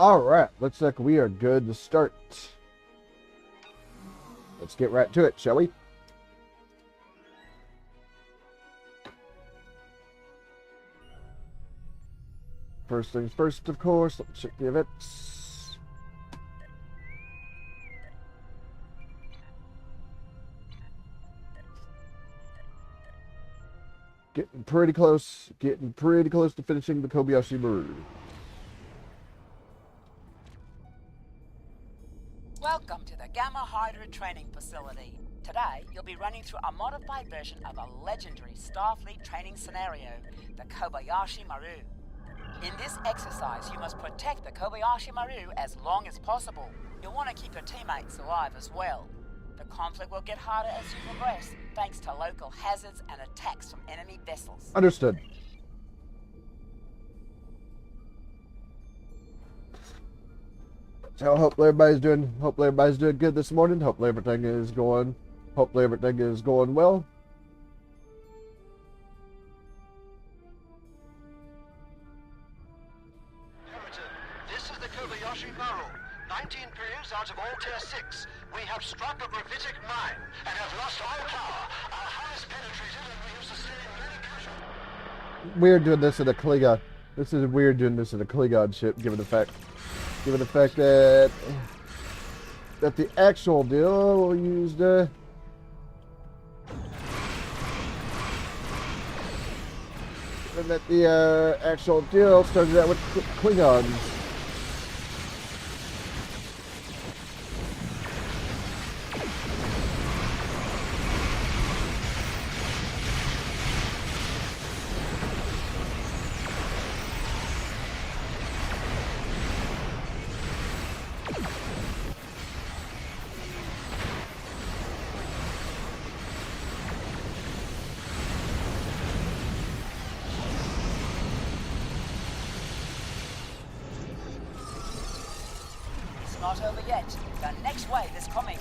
Alright, looks like we are good to start. Let's get right to it, shall we? First things first, of course, let's check the events. Getting pretty close to finishing the Koybashi Maru. Welcome to the Gamma Hydra training facility. Today, you'll be running through a modified version of a legendary Starfleet training scenario, the Koybashi Maru. In this exercise, you must protect the Koybashi Maru as long as possible. You'll want to keep your teammates alive as well. The conflict will get harder as you progress, thanks to local hazards and attacks from enemy vessels. Understood. So hopefully everybody's doing good this morning. Hopefully everything is going well. This is the Koybashi Maru. 19 periods out of all Tier 6. We have struck a gravitic mine and have lost all power. Our hull is penetrated and we have sustained many casualties. Weird doing this in a Klingon. This is weird doing this in a Klingon ship, given the fact that the actual deal used and that the actual deal started out with Klingons. Not over yet. The next wave is coming.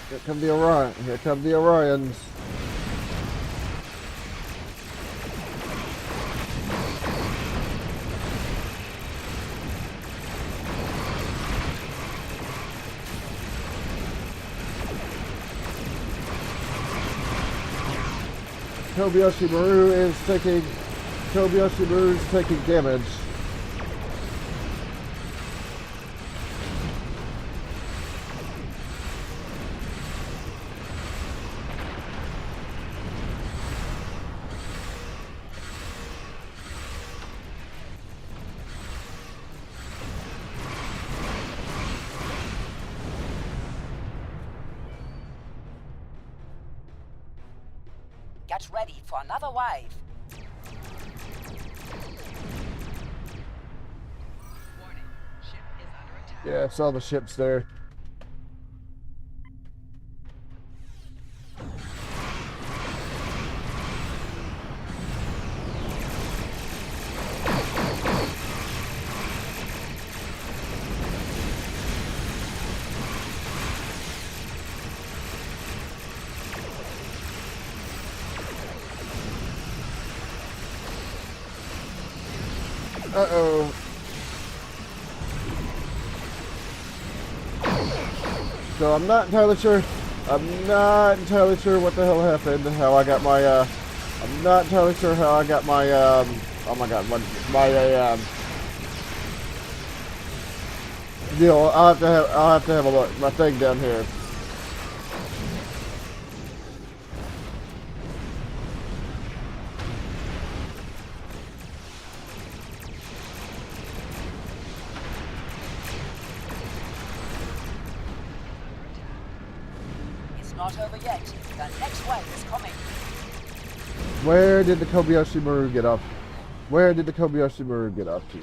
Here come the Orion. Here come the Orions. Koybashi Maru is taking damage. Get ready for another wave. Warning, ship is under attack. Yeah, I saw the ships there. Uh-oh. So I'm not entirely sure what the hell happened, how I got my, I'm not entirely sure how I got my, oh my god, deal. I'll have to have a look. My thing down here. Not over yet. The next wave is coming. Where did the Koybashi Maru get up? Where did the Koybashi Maru get up to?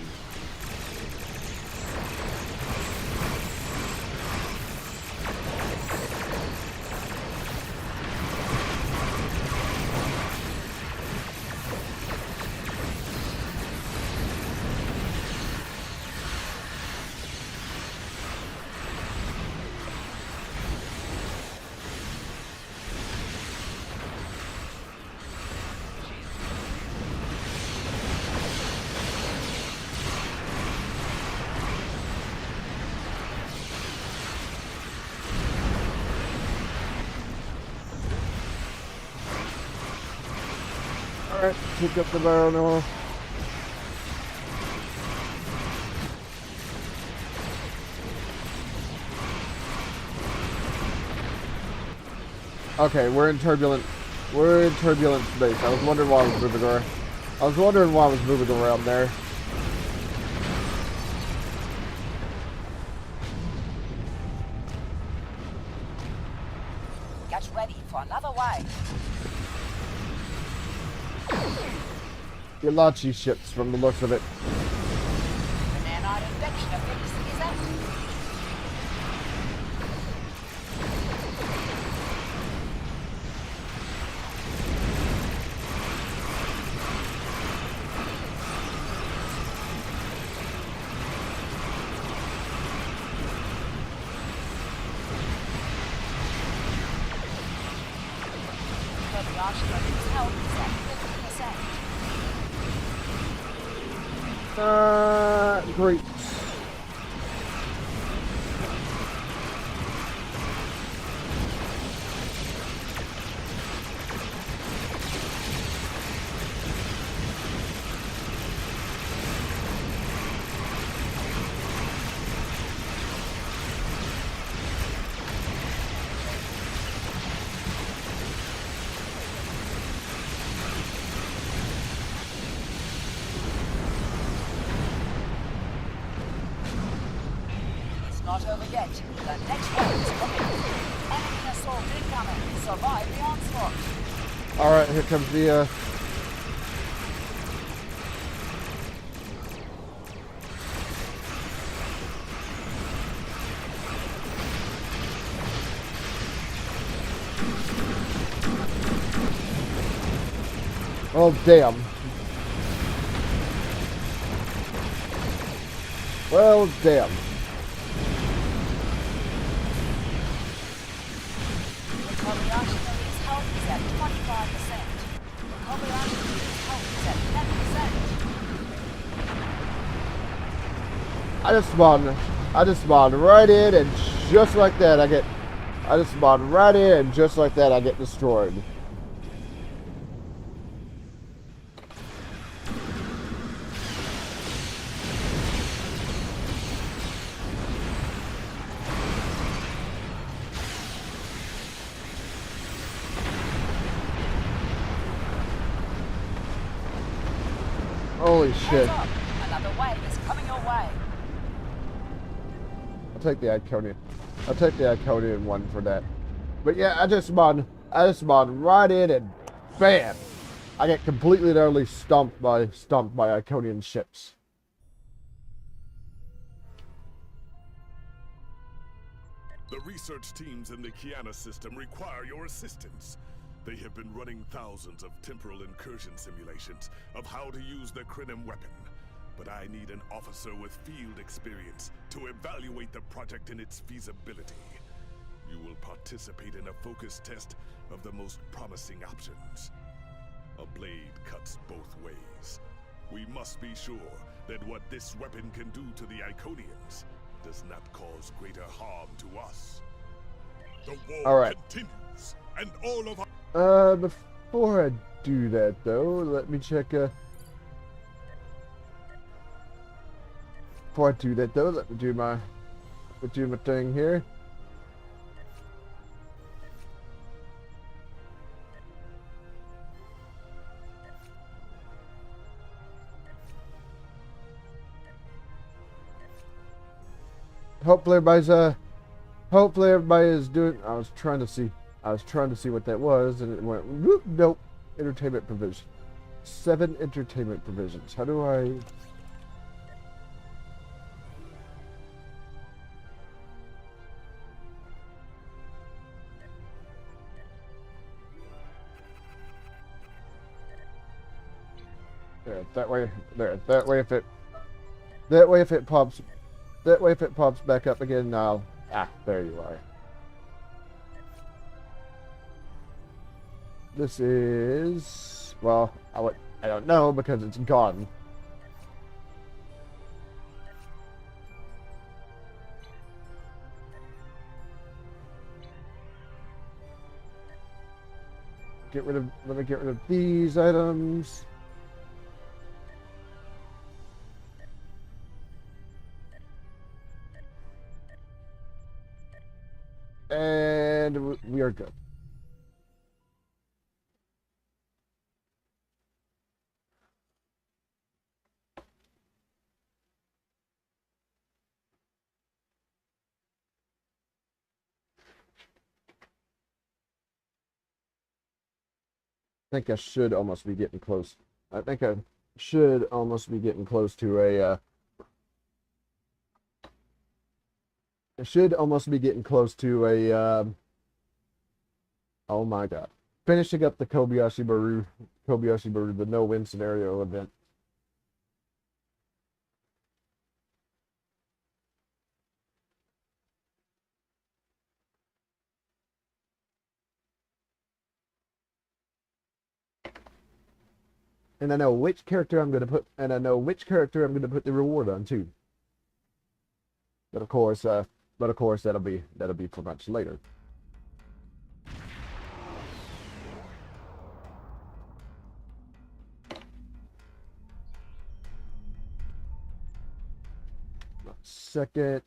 Alright, pick up the barrel now. Okay, we're in turbulent space. I was wondering why I was moving around. There. Get ready for another wave. Yalachi ships from the looks of it. The nanite infection of Philly is active. Koybashi Maru's health is at 50%. Great. Not over yet. The next wave is coming. Enemy assault incoming. Survive the onslaught. Alright, here comes the Oh damn. Well damn. Koybashi Maru's health is at 25%. Koybashi Maru's health is at 10%. I just spawned right in, and just like that I just spawned right in, and just like that I get destroyed. Holy shit. Heads up. Another wave is coming your way. I'll take the Iconian one for that. But yeah, I just spawned right in, and bam! I get completely and utterly stumped by Iconian ships. The research teams in the Kiana system require your assistance. They have been running thousands of temporal incursion simulations of how to use the Krenim weapon. But I need an officer with field experience to evaluate the project and its feasibility. You will participate in a focus test of the most promising options. A blade cuts both ways. We must be sure that what this weapon can do to the Iconians does not cause greater harm to us. The war continues, and all of our... Before I do that though, let me check, let me do my thing here. Hopefully everybody is doing. I was trying to see what that was, and it went whoop, nope. Entertainment provision. 7 entertainment provisions. How do I? There. That way. There. That way if it pops back up again, I'll... there you are. This is... well, I don't know because it's gone. let me get rid of these items. And we are good. I think I should almost be getting close. I think I should almost be getting close to a, I should almost be getting close to a, oh my god. Finishing up the Koybashi Maru, the no-win scenario event. And I know which character I'm gonna put, and I know which character I'm gonna put the reward on too. But of course, that'll be for much later. Second.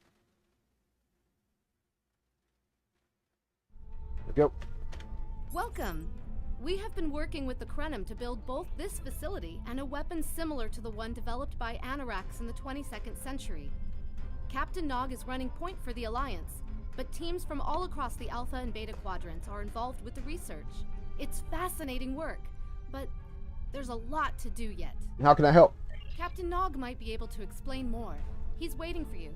There we go. Welcome. We have been working with the Krenim to build both this facility and a weapon similar to the one developed by Anarax in the 22nd century. Captain Nog is running point for the Alliance, but teams from all across the Alpha and Beta quadrants are involved with the research. It's fascinating work, but there's a lot to do yet. How can I help? Captain Nog might be able to explain more. He's waiting for you.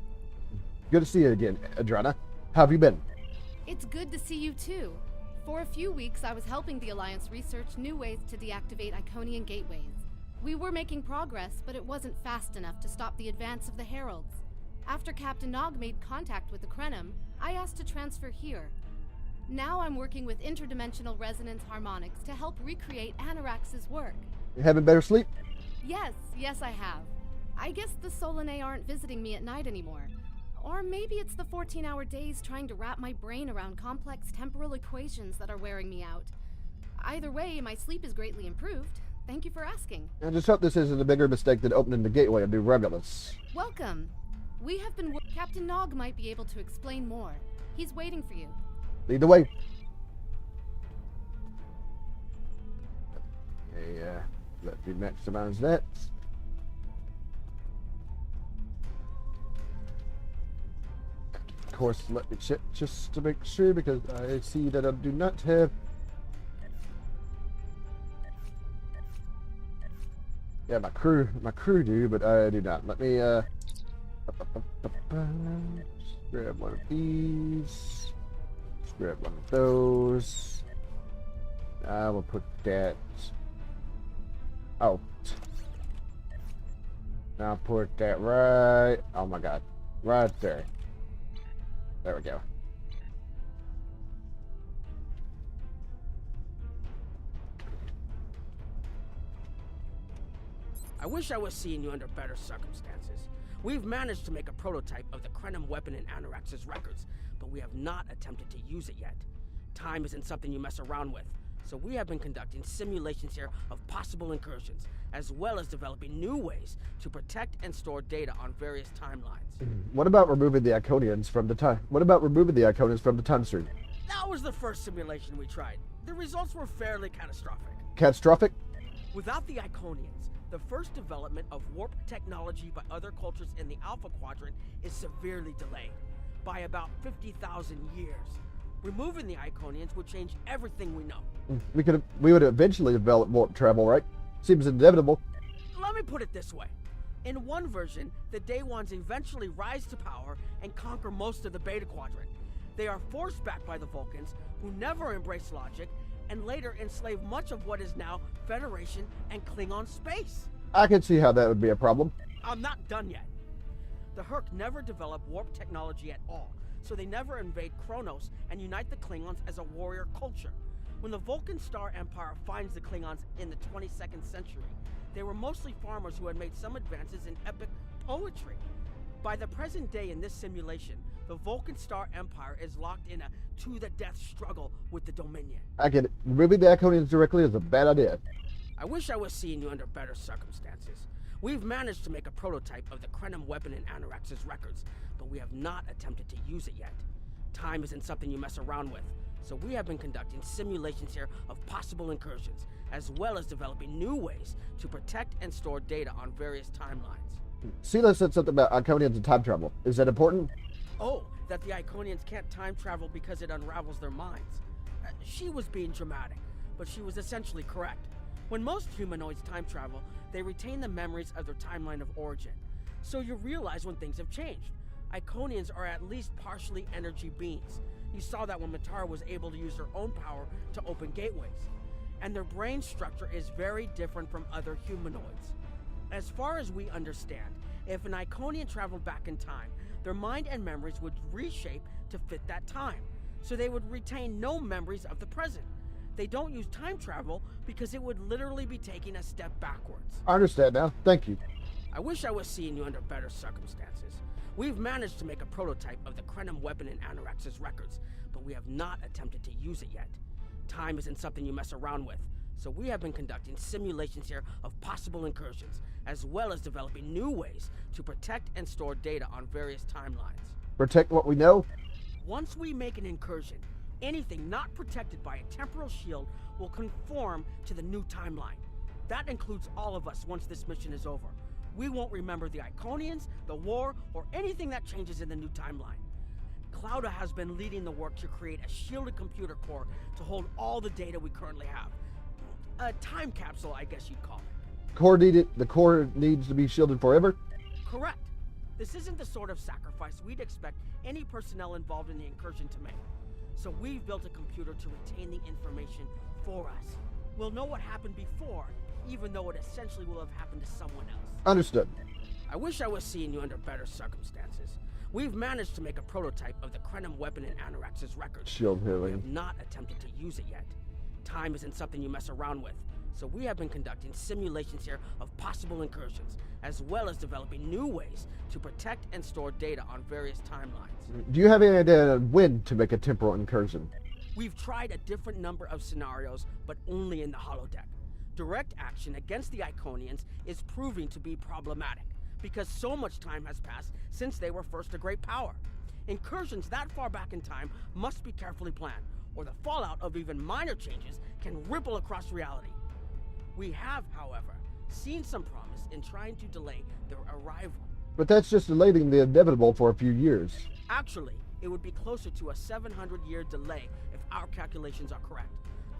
Good to see you again, Adriana. How have you been? It's good to see you too. For a few weeks, I was helping the Alliance research new ways to deactivate Iconian gateways. We were making progress, but it wasn't fast enough to stop the advance of the Heralds. After Captain Nog made contact with the Krenim, I asked to transfer here. Now I'm working with interdimensional resonance harmonics to help recreate Anarax's work. You having better sleep? Yes I have. I guess the Solanae aren't visiting me at night anymore. Or maybe it's the 14-hour days trying to wrap my brain around complex temporal equations that are wearing me out. Either way, my sleep is greatly improved. Thank you for asking. I just hope this isn't a bigger mistake than opening the gateway of New Regulus. Welcome. We have been... Captain Nog might be able to explain more. He's waiting for you. Lead the way. Okay, let me maximize that. Of course, let me check just to make sure, because I see that I do not have... Yeah, my crew do, but I do not. Let me, just grab one of these. Just grab one of those. I will put that out. Now put that right, oh my god, right there. There we go. I wish I was seeing you under better circumstances. We've managed to make a prototype of the Krenim weapon in Anarax's records, but we have not attempted to use it yet. Time isn't something you mess around with, so we have been conducting simulations here of possible incursions, as well as developing new ways to protect and store data on various timelines. What about removing the Iconians from the time? What about removing the Iconians from the time stream? That was the first simulation we tried. The results were fairly catastrophic. Catastrophic? Without the Iconians, the first development of warp technology by other cultures in the Alpha Quadrant is severely delayed by about 50,000 years. Removing the Iconians would change everything we know. We would eventually develop warp travel, right? Seems inevitable. Let me put it this way. In one version, the Day Ones eventually rise to power and conquer most of the Beta Quadrant. They are forced back by the Vulcans, who never embrace logic, and later enslave much of what is now Federation and Klingon space. I can see how that would be a problem. I'm not done yet. The Herc never developed warp technology at all, so they never invade Kronos and unite the Klingons as a warrior culture. When the Vulcan Star Empire finds the Klingons in the 22nd century, they were mostly farmers who had made some advances in epic poetry. By the present day in this simulation, The Vulcan Star Empire is locked in a to-the-death struggle with the Dominion. I get it. Removing the Iconians directly is a bad idea. I wish I was seeing you under better circumstances. We've managed to make a prototype of the Krenim weapon in Anorax's records, but we have not attempted to use it yet. Time isn't something you mess around with, so we have been conducting simulations here of possible incursions, as well as developing new ways to protect and store data on various timelines. Sela said something about Iconians and time travel. Is that important? Oh, that the Iconians can't time travel because it unravels their minds. She was being dramatic, but she was essentially correct. When most humanoids time travel, they retain the memories of their timeline of origin. So you realize when things have changed. Iconians are at least partially energy beings. You saw that when Matara was able to use her own power to open gateways. And their brain structure is very different from other humanoids. As far as we understand, if an Iconian traveled back in time, their mind and memories would reshape to fit that time, so they would retain no memories of the present. They don't use time travel because it would literally be taking a step backwards. I understand now. Thank you. I wish I was seeing you under better circumstances. We've managed to make a prototype of the Krenim weapon in Anorax's records, but we have not attempted to use it yet. Time isn't something you mess around with, so we have been conducting simulations here of possible incursions, as well as developing new ways to protect and store data on various timelines. Protect what we know? Once we make an incursion, anything not protected by a temporal shield will conform to the new timeline. That includes all of us once this mission is over. We won't remember the Iconians, the war, or anything that changes in the new timeline. Clouda has been leading the work to create a shielded computer core to hold all the data we currently have. A time capsule, I guess you'd call it. The core needs to be shielded forever? Correct. This isn't the sort of sacrifice we'd expect any personnel involved in the incursion to make. So we've built a computer to retain the information for us. We'll know what happened before, even though it essentially will have happened to someone else. Understood. I wish I was seeing you under better circumstances. We've managed to make a prototype of the Krenim weapon in Anorax's records. Shield We healing. have not attempted to use it yet. Time isn't something you mess around with, so we have been conducting simulations here of possible incursions, as well as developing new ways to protect and store data on various timelines. Do you have any idea when to make a temporal incursion? We've tried a different number of scenarios, but only in the holodeck. Direct action against the Iconians is proving to be problematic, because so much time has passed since they were first a great power. Incursions that far back in time must be carefully planned, or the fallout of even minor changes can ripple across reality. We have, however, seen some promise in trying to delay their arrival. But that's just delaying the inevitable for a few years. Actually, it would be closer to a 700-year delay if our calculations are correct.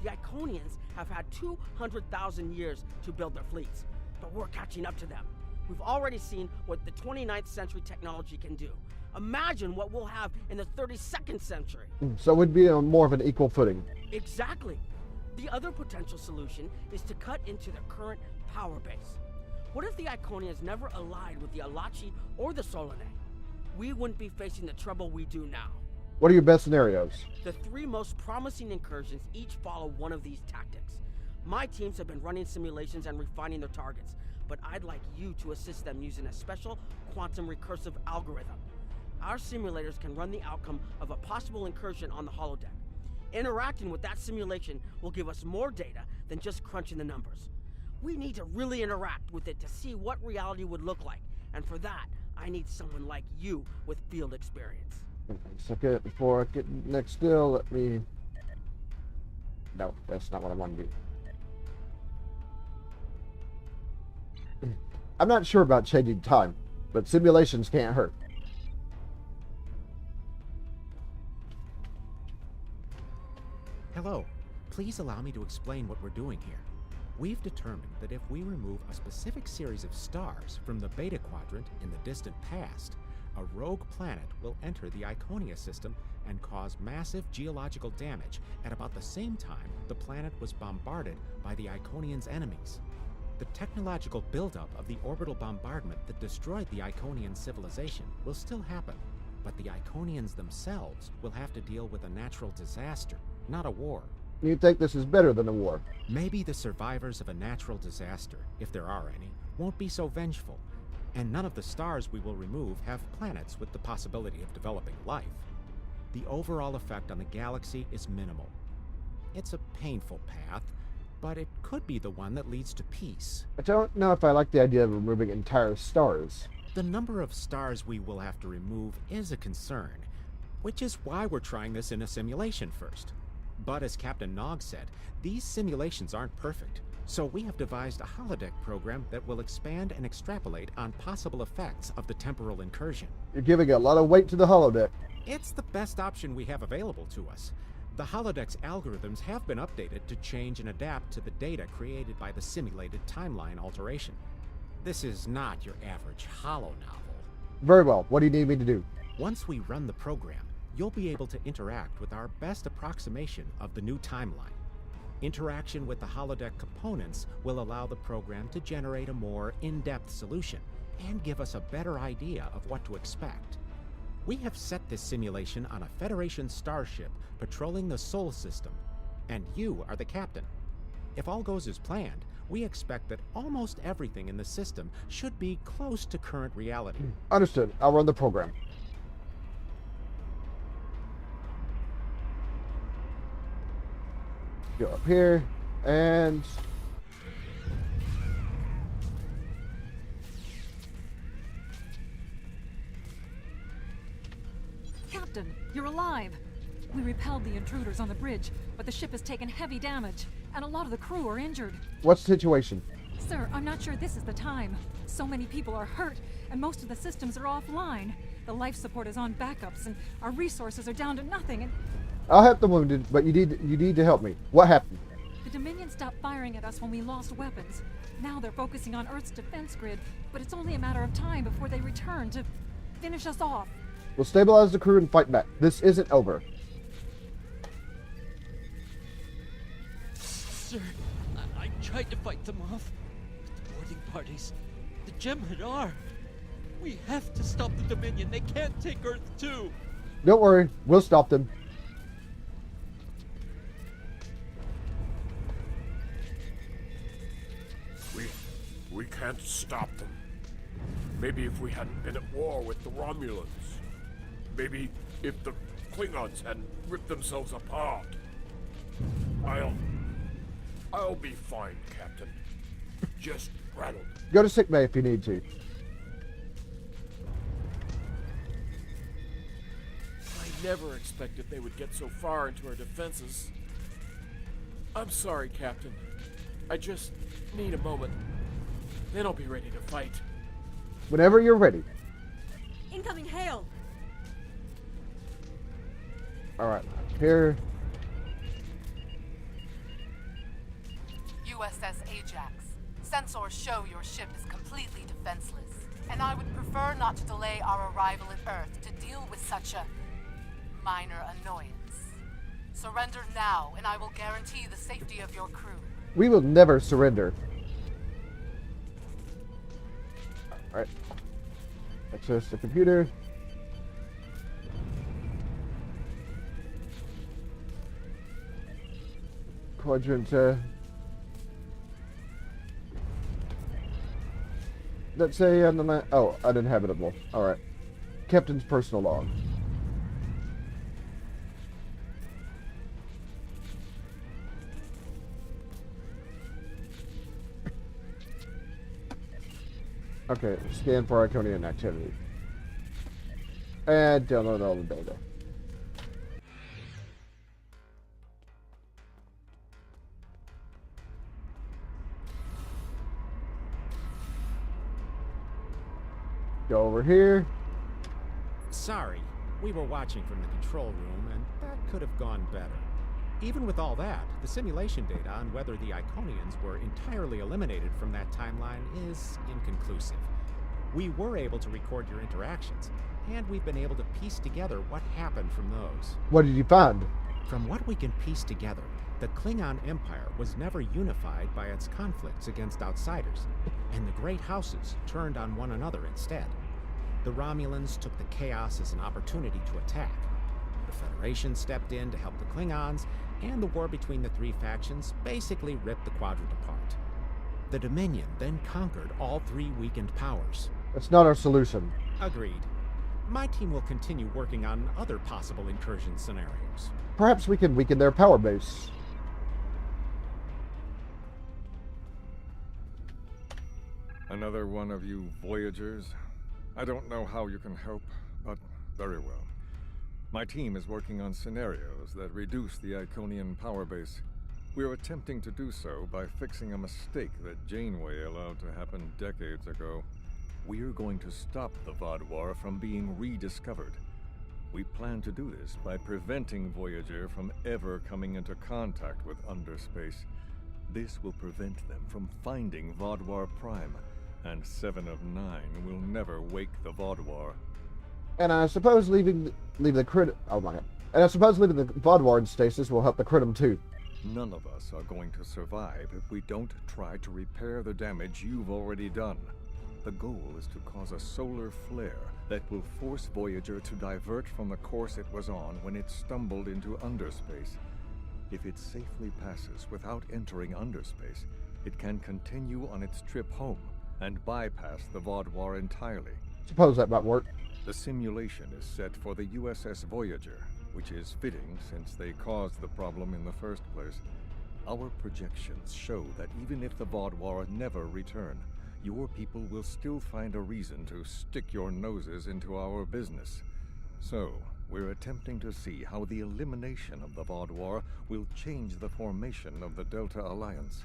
The Iconians have had 200,000 years to build their fleets, but we're catching up to them. We've already seen what the 29th century technology can do. Imagine what we'll have in the 32nd century. So we'd be on more of an equal footing. Exactly. The other potential solution is to cut into their current power base. What if the Iconians never allied with the Alachi or the Solanae? We wouldn't be facing the trouble we do now. What are your best scenarios? The three most promising incursions each follow one of these tactics. My teams have been running simulations and refining their targets, but I'd like you to assist them using a special quantum recursive algorithm. Our simulators can run the outcome of a possible incursion on the holodeck. Interacting with that simulation will give us more data than just crunching the numbers. We need to really interact with it to see what reality would look like, and for that, I need someone like you with field experience. A second, before I get next still, let me... No, that's not what I want to do. I'm not sure about changing time, but simulations can't hurt. Hello. Please allow me to explain what we're doing here. We've determined that if we remove a specific series of stars from the Beta Quadrant in the distant past, a rogue planet will enter the Iconia system and cause massive geological damage at about the same time the planet was bombarded by the Iconians' enemies. The technological buildup of the orbital bombardment that destroyed the Iconian civilization will still happen, but the Iconians themselves will have to deal with a natural disaster, not a war. You think this is better than a war? Maybe the survivors of a natural disaster, if there are any, won't be so vengeful. and none of the stars we will remove have planets with the possibility of developing life. The overall effect on the galaxy is minimal. It's a painful path, but it could be the one that leads to peace. I don't know if I like the idea of removing entire stars. The number of stars we will have to remove is a concern, which is why we're trying this in a simulation first. But as Captain Nog said, these simulations aren't perfect, so we have devised a holodeck program that will expand and extrapolate on possible effects of the temporal incursion. You're giving a lot of weight to the holodeck. It's the best option we have available to us. The holodeck's algorithms have been updated to change and adapt to the data created by the simulated timeline alteration. This is not your average holo novel. Very well. What do you need me to do? Once we run the program, you'll be able to interact with our best approximation of the new timeline. Interaction with the holodeck components will allow the program to generate a more in-depth solution and give us a better idea of what to expect. We have set this simulation on a Federation starship patrolling the Sol system, and you are the captain. If all goes as planned, we expect that almost everything in the system should be close to current reality. Understood. I'll run the program. Go up here, and... Captain, you're alive! We repelled the intruders on the bridge, but the ship has taken heavy damage, and a lot of the crew are injured. What's the situation? Sir, I'm not sure this is the time. So many people are hurt, and most of the systems are offline. The life support is on backups, and our resources are down to nothing, and... I'll help the wounded, but you need to help me. What happened? The Dominion stopped firing at us when we lost weapons. Now they're focusing on Earth's defense grid, but it's only a matter of time before they return to finish us off. We'll stabilize the crew and fight back. This isn't over. Sir, I tried to fight them off. But the boarding parties, the Jem'Hadar. We have to stop the Dominion. They can't take Earth too. Don't worry, we'll stop them. We can't stop them. Maybe if we hadn't been at war with the Romulans. Maybe if the Klingons hadn't ripped themselves apart. I'll be fine, Captain. Just rattled. Go to sickbay if you need to. I never expected they would get so far into our defenses. I'm sorry, Captain. I just need a moment. Then I'll be ready to fight. Whenever you're ready. Incoming hail! Alright, here. USS Ajax. Sensors show your ship is completely defenseless, and I would prefer not to delay our arrival at Earth to deal with such a minor annoyance. Surrender now, and I will guarantee the safety of your crew. We will never surrender. Alright. Access the computer. Quadrant, let's say oh, uninhabitable. Alright. Captain's personal log. Okay, scan for Iconian activity. And download all the data. Go over here. Sorry, we were watching from the control room, and that could have gone better. Even with all that, the simulation data on whether the Iconians were entirely eliminated from that timeline is inconclusive. We were able to record your interactions, and we've been able to piece together what happened from those. What did you find? From what we can piece together, the Klingon Empire was never unified by its conflicts against outsiders, and the great houses turned on one another instead. The Romulans took the chaos as an opportunity to attack. The Federation stepped in to help the Klingons, and the war between the three factions basically ripped the quadrant apart. The Dominion then conquered all three weakened powers, That's not our solution. Agreed. My team will continue working on other possible incursion scenarios. Perhaps we can weaken their power base. Another one of you Voyagers? I don't know how you can help, but very well. My team is working on scenarios that reduce the Iconian power base. We're attempting to do so by fixing a mistake that Janeway allowed to happen decades ago. We're going to stop the Vaadwaur from being rediscovered. We plan to do this by preventing Voyager from ever coming into contact with Underspace. This will prevent them from finding Vaadwaur Prime, and 7 of 9 will never wake the Vaadwaur. And I suppose leaving the crit. Oh my god. And I suppose leaving the Vaadwaur in stasis will help the Critum too. None of us are going to survive if we don't try to repair the damage you've already done. The goal is to cause a solar flare that will force Voyager to divert from the course it was on when it stumbled into Underspace. If it safely passes without entering Underspace, it can continue on its trip home and bypass the Vaadwaur entirely. Suppose that might work. The simulation is set for the USS Voyager, which is fitting since they caused the problem in the first place. Our projections show that even if the Vaadwaur never return, your people will still find a reason to stick your noses into our business. So, we're attempting to see how the elimination of the Vaadwaur will change the formation of the Delta Alliance.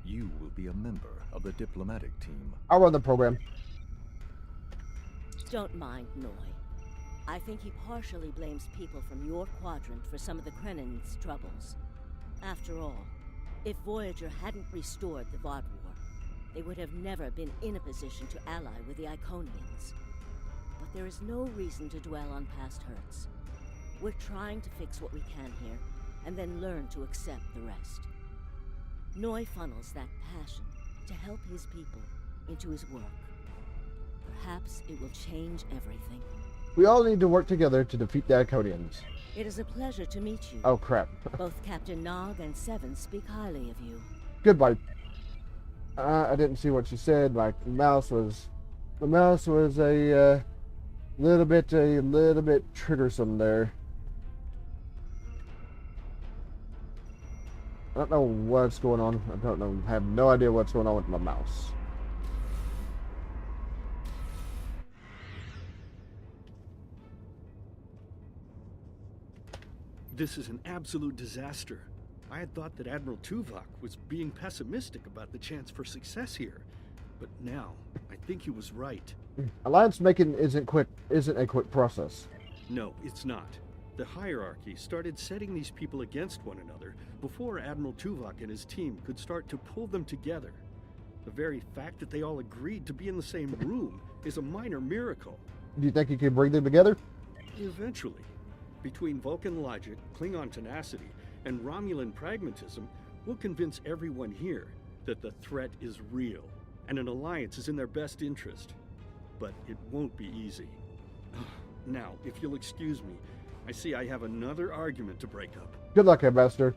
You will be a member of the diplomatic team. I'll run the program. Don't mind Noi. I think he partially blames people from your quadrant for some of the Krennin's troubles. After all, if Voyager hadn't restored the Vaadwaur, they would have never been in a position to ally with the Iconians. But there is no reason to dwell on past hurts. We're trying to fix what we can here, and then learn to accept the rest. Noi funnels that passion to help his people into his work. Perhaps it will change everything. We all need to work together to defeat the Iconians. It is a pleasure to meet you. Oh crap. Both Captain Nog and Seven speak highly of you. Goodbye. I didn't see what she said. The mouse was a little bit triggersome there. I don't know what's going on. I have no idea what's going on with my mouse. This is an absolute disaster. I had thought that Admiral Tuvok was being pessimistic about the chance for success here, but now I think he was right. Alliance making isn't a quick process. No, it's not. The hierarchy started setting these people against one another before Admiral Tuvok and his team could start to pull them together. The very fact that they all agreed to be in the same room is a minor miracle. Do you think you can bring them together? Eventually. Between Vulcan logic, Klingon tenacity, and Romulan pragmatism, we'll convince everyone here that the threat is real, and an alliance is in their best interest. But it won't be easy. Now, if you'll excuse me, I see I have another argument to break up. Good luck, Ambassador.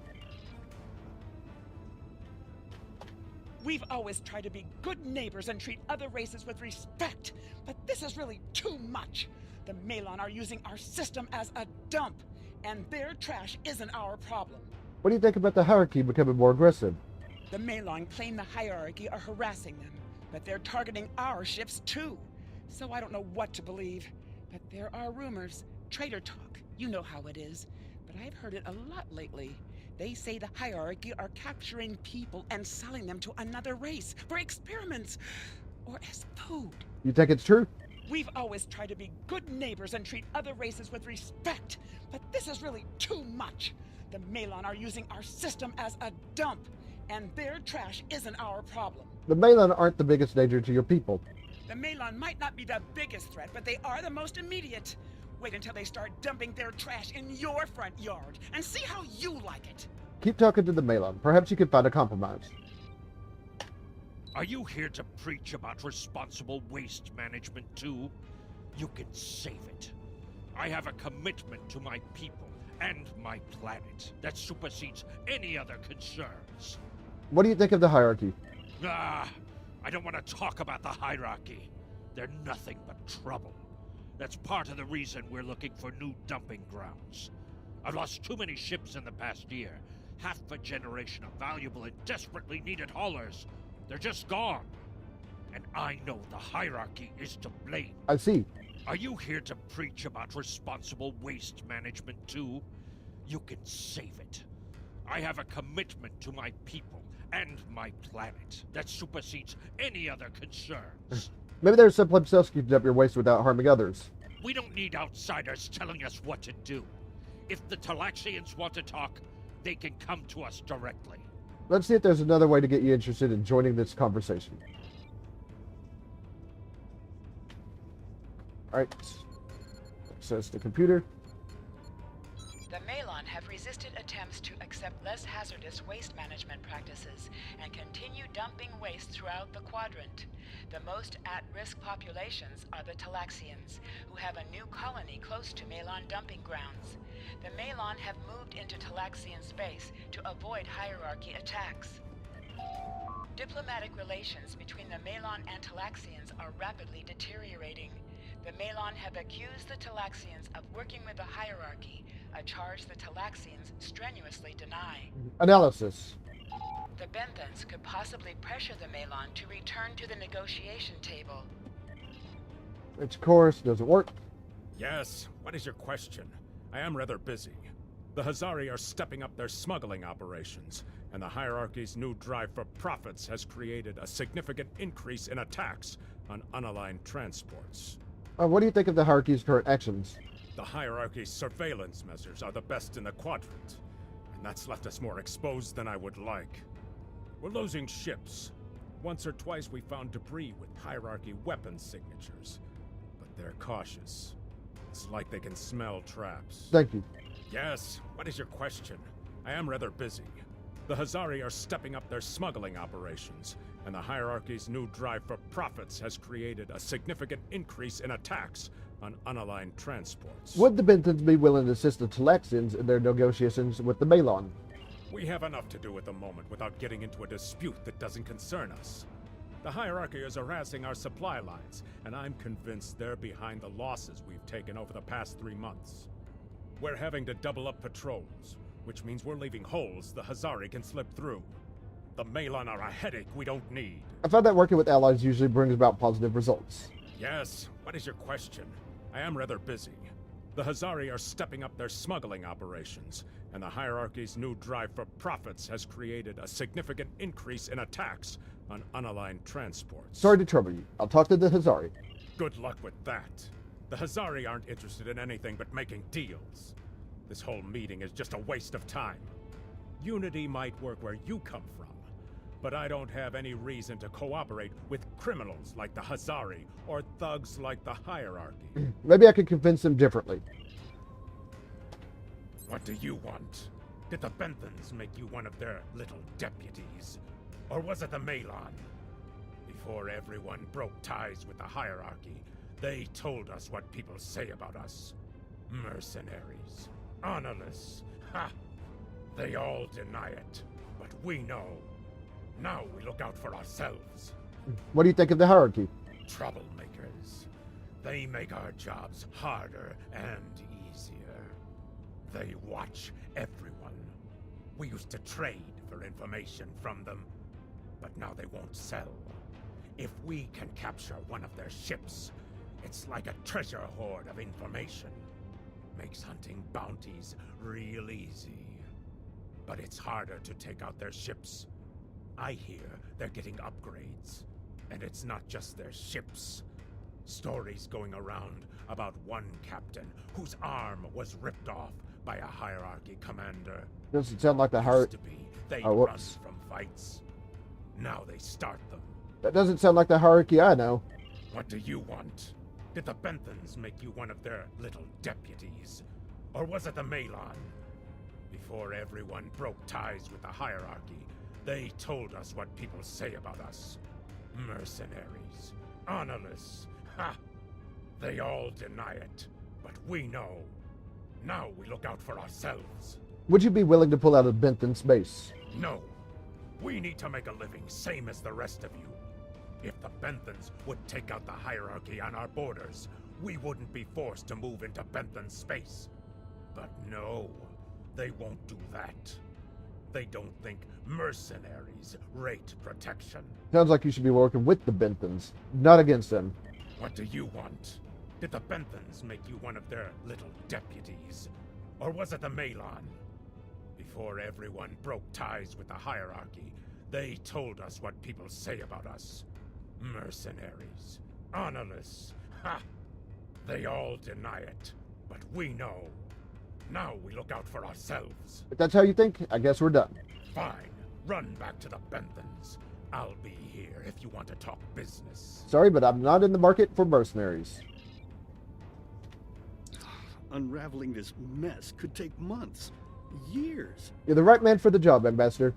We've always tried to be good neighbors and treat other races with respect, but this is really too much. The Malon are using our system as a dump, and their trash isn't our problem. What do you think about the hierarchy becoming more aggressive? The Malon claim the hierarchy are harassing them, but they're targeting our ships too. So I don't know what to believe, but there are rumors, traitor talk, you know how it is. But I've heard it a lot lately. They say the hierarchy are capturing people and selling them to another race for experiments or as food. You think it's true? We've always tried to be good neighbors and treat other races with respect, but this is really too much. The Malon are using our system as a dump, and their trash isn't our problem. The Malon aren't the biggest danger to your people. The Malon might not be the biggest threat, but they are the most immediate. Wait until they start dumping their trash in your front yard, and see how you like it. Keep talking to the Malon. Perhaps you can find a compromise. Are you here to preach about responsible waste management too? You can save it. I have a commitment to my people and my planet that supersedes any other concerns. What do you think of the hierarchy? I don't want to talk about the hierarchy. They're nothing but trouble. That's part of the reason we're looking for new dumping grounds. I've lost too many ships in the past year. Half a generation of valuable and desperately needed haulers. They're just gone. And I know the hierarchy is to blame. I see. Are you here to preach about responsible waste management too? You can save it. I have a commitment to my people and my planet that supersedes any other concerns. Maybe there's some themselves keeping up your waste without harming others. We don't need outsiders telling us what to do. If the Talaxians want to talk, they can come to us directly. Let's see if there's another way to get you interested in joining this conversation. Alright. Access the computer. The Malon have resisted attempts to accept less hazardous waste management practices and continue dumping waste throughout the quadrant. The most at-risk populations are the Talaxians, who have a new colony close to Malon dumping grounds. The Malon have moved into Talaxian space to avoid hierarchy attacks. Diplomatic relations between the Malon and Talaxians are rapidly deteriorating. The Malon have accused the Talaxians of working with the hierarchy, a charge the Talaxians strenuously deny. Analysis. The Benthans could possibly pressure the Malon to return to the negotiation table. Which, of course, doesn't work. Yes, what is your question? I am rather busy. The Hazari are stepping up their smuggling operations, and the hierarchy's new drive for profits has created a significant increase in attacks on unaligned transports. What do you think of the hierarchy's current actions? The hierarchy's surveillance measures are the best in the quadrant, and that's left us more exposed than I would like. We're losing ships. Once or twice we found debris with hierarchy weapon signatures, but they're cautious. It's like they can smell traps. Thank you. Yes, what is your question? I am rather busy. The Hazari are stepping up their smuggling operations, and the hierarchy's new drive for profits has created a significant increase in attacks on unaligned transports. Would the Benthans be willing to assist the Talaxians in their negotiations with the Malon? We have enough to do at the moment without getting into a dispute that doesn't concern us. The hierarchy is harassing our supply lines, and I'm convinced they're behind the losses we've taken over the past 3 months. We're having to double up patrols, which means we're leaving holes the Hazari can slip through. The Malon are a headache we don't need. I found that working with allies usually brings about positive results. Yes, what is your question? I am rather busy. The Hazari are stepping up their smuggling operations, and the hierarchy's new drive for profits has created a significant increase in attacks on unaligned transports. Sorry to trouble you. I'll talk to the Hazari. Good luck with that. The Hazari aren't interested in anything but making deals. This whole meeting is just a waste of time. Unity might work where you come from, but I don't have any reason to cooperate with criminals like the Hazari or thugs like the hierarchy. Maybe I could convince them differently. What do you want? Did the Benthans make you one of their little deputies? Or was it the Malon? Before everyone broke ties with the hierarchy, they told us what people say about us. Mercenaries. Honorless. Ha! They all deny it, but we know. Now we look out for ourselves. What do you think of the hierarchy? Troublemakers. They make our jobs harder and easier. They watch everyone. We used to trade for information from them, but now they won't sell. If we can capture one of their ships, it's like a treasure hoard of information. Makes hunting bounties real easy. But it's harder to take out their ships. I hear they're getting upgrades. And it's not just their ships. Stories going around about one captain whose arm was ripped off by a hierarchy commander. Doesn't sound like the hierarchy. Used to be, they Oh, run whoops. from fights. Now they start them. That doesn't sound like the hierarchy I know. What do you want? Did the Benthans make you one of their little deputies? Or was it the Malon? Before everyone broke ties with the hierarchy, they told us what people say about us. Mercenaries. Honorless. Ha! They all deny it, but we know. Now we look out for ourselves. Would you be willing to pull out of Benthan's base? No. We need to make a living, same as the rest of you. If the Benthans would take out the hierarchy on our borders, we wouldn't be forced to move into Benthan space. But no, they won't do that. They don't think mercenaries rate protection. Sounds like you should be working with the Benthans, not against them. What do you want? Did the Benthans make you one of their little deputies? Or was it the Malon? Before everyone broke ties with the hierarchy, they told us what people say about us. Mercenaries. Honorless. Ha! They all deny it. But we know. Now we look out for ourselves. If that's how you think, I guess we're done. Fine. Run back to the Benthans. I'll be here if you want to talk business. Sorry, but I'm not in the market for mercenaries. Unraveling this mess could take months, years. You're the right man for the job, Ambassador.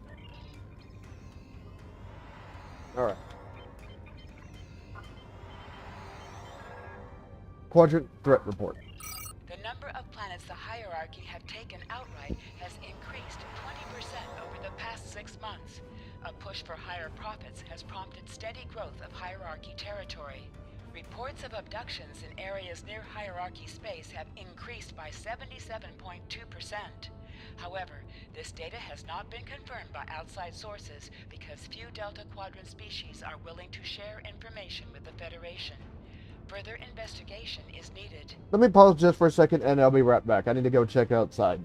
Alright. Quadrant threat report. The number of planets the hierarchy have taken outright has increased 20% over the past 6 months. A push for higher profits has prompted steady growth of hierarchy territory. Reports of abductions in areas near hierarchy space have increased by 77.2%. However, this data has not been confirmed by outside sources because few Delta Quadrant species are willing to share information with the Federation. Further investigation is needed. Let me pause just for a second and I'll be right back. I need to go check outside.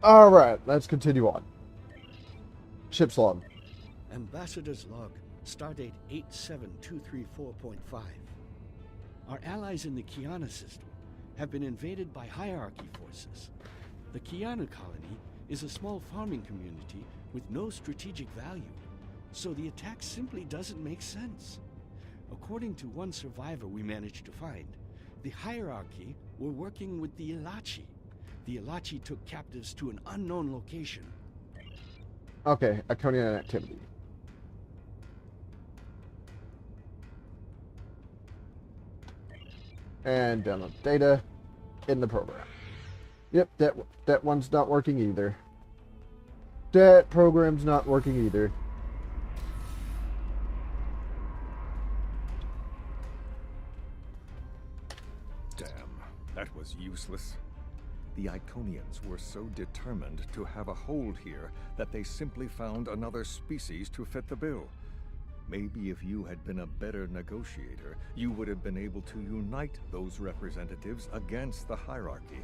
Alright, let's continue on. Ship's log. Ambassador's log, stardate 87234.5. Our allies in the Kiana system have been invaded by hierarchy forces. The Kiana colony is a small farming community with no strategic value, so the attack simply doesn't make sense. According to one survivor we managed to find, the hierarchy were working with the Ilachi. The Ilachi took captives to an unknown location. Okay, Iconian activity. And download data in the program. Yep, that one's not working either. That program's not working either. Damn, that was useless. The Iconians were so determined to have a hold here that they simply found another species to fit the bill. Maybe if you had been a better negotiator, you would have been able to unite those representatives against the hierarchy.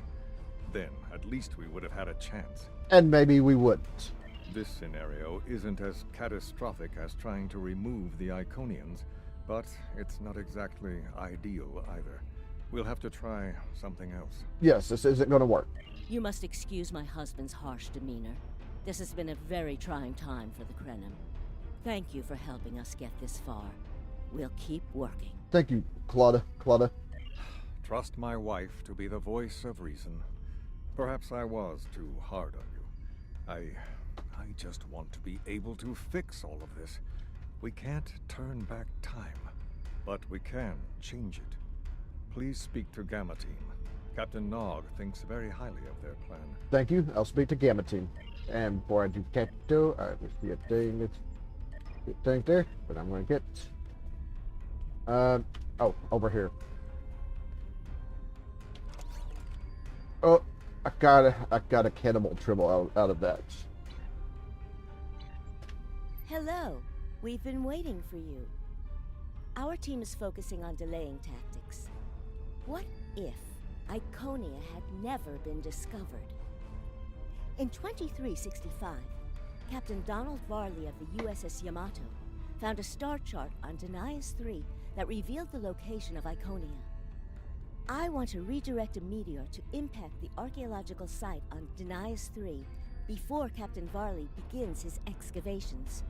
Then, at least we would have had a chance. And maybe we wouldn't. This scenario isn't as catastrophic as trying to remove the Iconians, but it's not exactly ideal either. We'll have to try something else. Yes, this isn't going to work. You must excuse my husband's harsh demeanor. This has been a very trying time for the Krenim. Thank you for helping us get this far. We'll keep working. Thank you, Claudia. Trust my wife to be the voice of reason. Perhaps I was too hard on you. I just want to be able to fix all of this. We can't turn back time, but we can change it. Please speak to Gamma Team. Captain Nog thinks very highly of their plan. Thank you. I'll speak to Gamma Team. And before I do Capto, alright, let's see a thing. Thing there, but I'm going to get. Oh, over here. Oh, I got a cannibal tribble out of that. Hello. We've been waiting for you. Our team is focusing on delaying tactics. What if Iconia had never been discovered. In 2365, Captain Donald Varley of the USS Yamato found a star chart on Denias 3 that revealed the location of Iconia. I want to redirect a meteor to impact the archaeological site on Denias 3 before Captain Varley begins his excavations.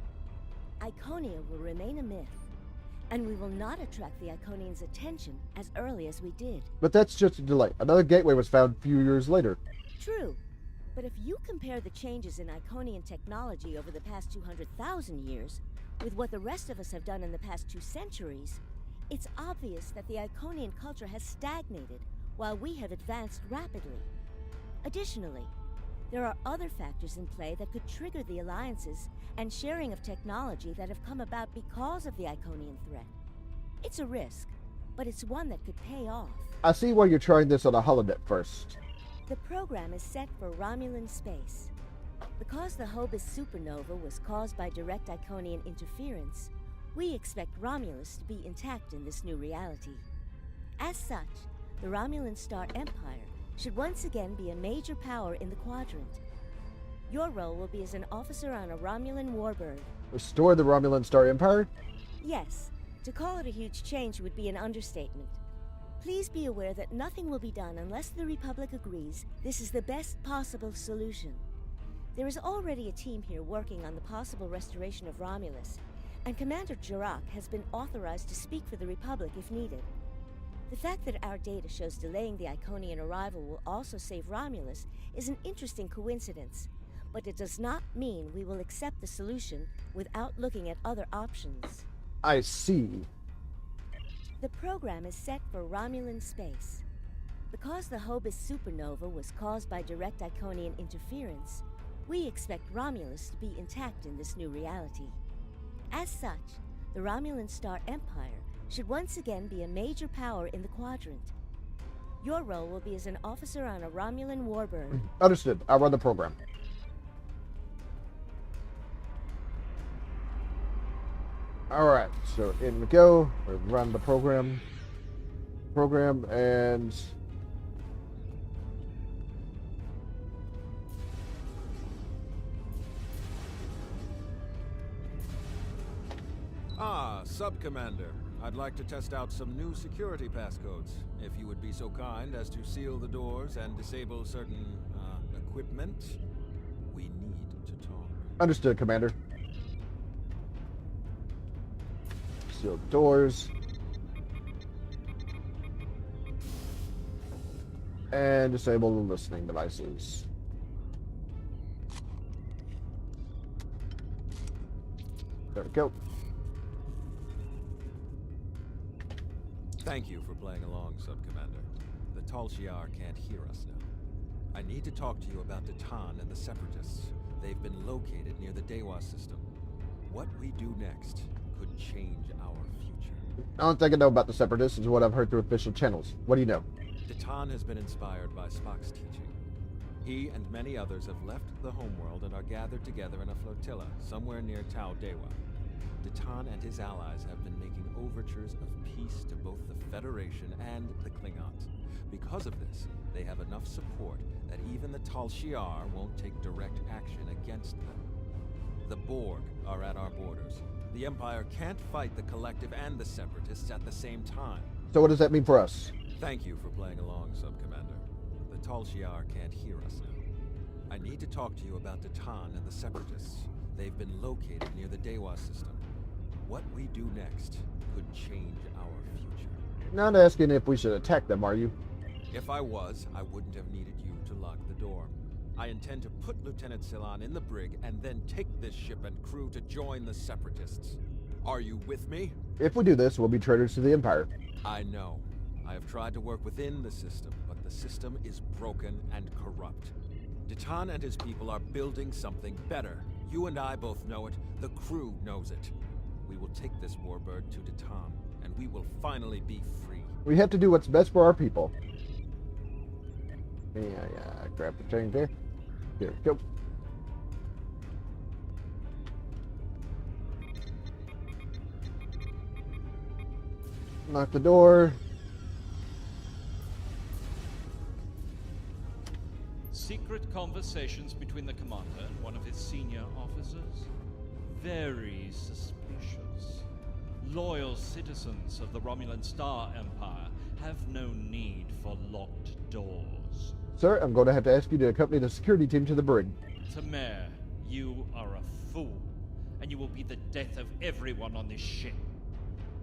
Iconia will remain a myth, and we will not attract the Iconians' attention as early as we did. But that's just a delay. Another gateway was found a few years later. True, but if you compare the changes in Iconian technology over the past 200,000 years with what the rest of us have done in the past 2 centuries, it's obvious that the Iconian culture has stagnated while we have advanced rapidly. Additionally, there are other factors in play that could trigger the alliances and sharing of technology that have come about because of the Iconian threat. It's a risk, but it's one that could pay off. I see why you're trying this on a holonet first. The program is set for Romulan space. Because the Hobus supernova was caused by direct Iconian interference, we expect Romulus to be intact in this new reality. As such, the Romulan Star Empire should once again be a major power in the quadrant. Your role will be as an officer on a Romulan warbird. Restore the Romulan Star Empire? Yes, to call it a huge change would be an understatement. Please be aware that nothing will be done unless the Republic agrees this is the best possible solution. There is already a team here working on the possible restoration of Romulus, and Commander Jirak has been authorized to speak for the Republic if needed. The fact that our data shows delaying the Iconian arrival will also save Romulus is an interesting coincidence, but it does not mean we will accept the solution without looking at other options. I see. The program is set for Romulan space. Because the Hobus supernova was caused by direct Iconian interference, we expect Romulus to be intact in this new reality. As such, the Romulan Star Empire should once again be a major power in the quadrant. Your role will be as an officer on a Romulan warbird. Understood. I'll run the program. Alright, so in we go. We run the program. And Ah, Sub-Commander. I'd like to test out some new security passcodes. If you would be so kind as to seal the doors and disable certain, equipment, we need to talk. understood, Commander. Seal the doors. And disable the listening devices. There we go. Thank you for playing along, Sub-Commander. The Tal Shiar can't hear us now. I need to talk to you about Datan and the Separatists. They've been located near the Dewa system. What we do next could change our future. I don't think I know about the Separatists, is what I've heard through official channels. What do you know? Datan has been inspired by Spock's teaching. He and many others have left the homeworld and are gathered together in a flotilla somewhere near Tau Dewa. Datan and his allies have been making overtures of peace to both the Federation and the Klingons. Because of this, they have enough support that even the Tal Shiar won't take direct action against them. The Borg are at our borders. The Empire can't fight the Collective and the Separatists at the same time. So what does that mean for us? Thank you for playing along, Sub-Commander. The Tal Shiar can't hear us now. I need to talk to you about Datan and the Separatists. They've been located near the Dewa system. What we do next could change our future. Not asking if we should attack them, are you? If I was, I wouldn't have needed you to lock the door. I intend to put Lieutenant Silan in the brig and then take this ship and crew to join the Separatists. Are you with me? If we do this, we'll be traitors to the Empire. I know. I have tried to work within the system, but the system is broken and corrupt. Datan and his people are building something better. You and I both know it. The crew knows it. We will take this warbird to Datan, and we will finally be free. We have to do what's best for our people. Yeah, grab the chain there. Here we go. Lock the door. Conversations between the commander and one of his senior officers? Very suspicious. Loyal citizens of the Romulan Star Empire have no need for locked doors. Sir, I'm going to have to ask you to accompany the security team to the brig. Tamer, you are a fool, and you will be the death of everyone on this ship.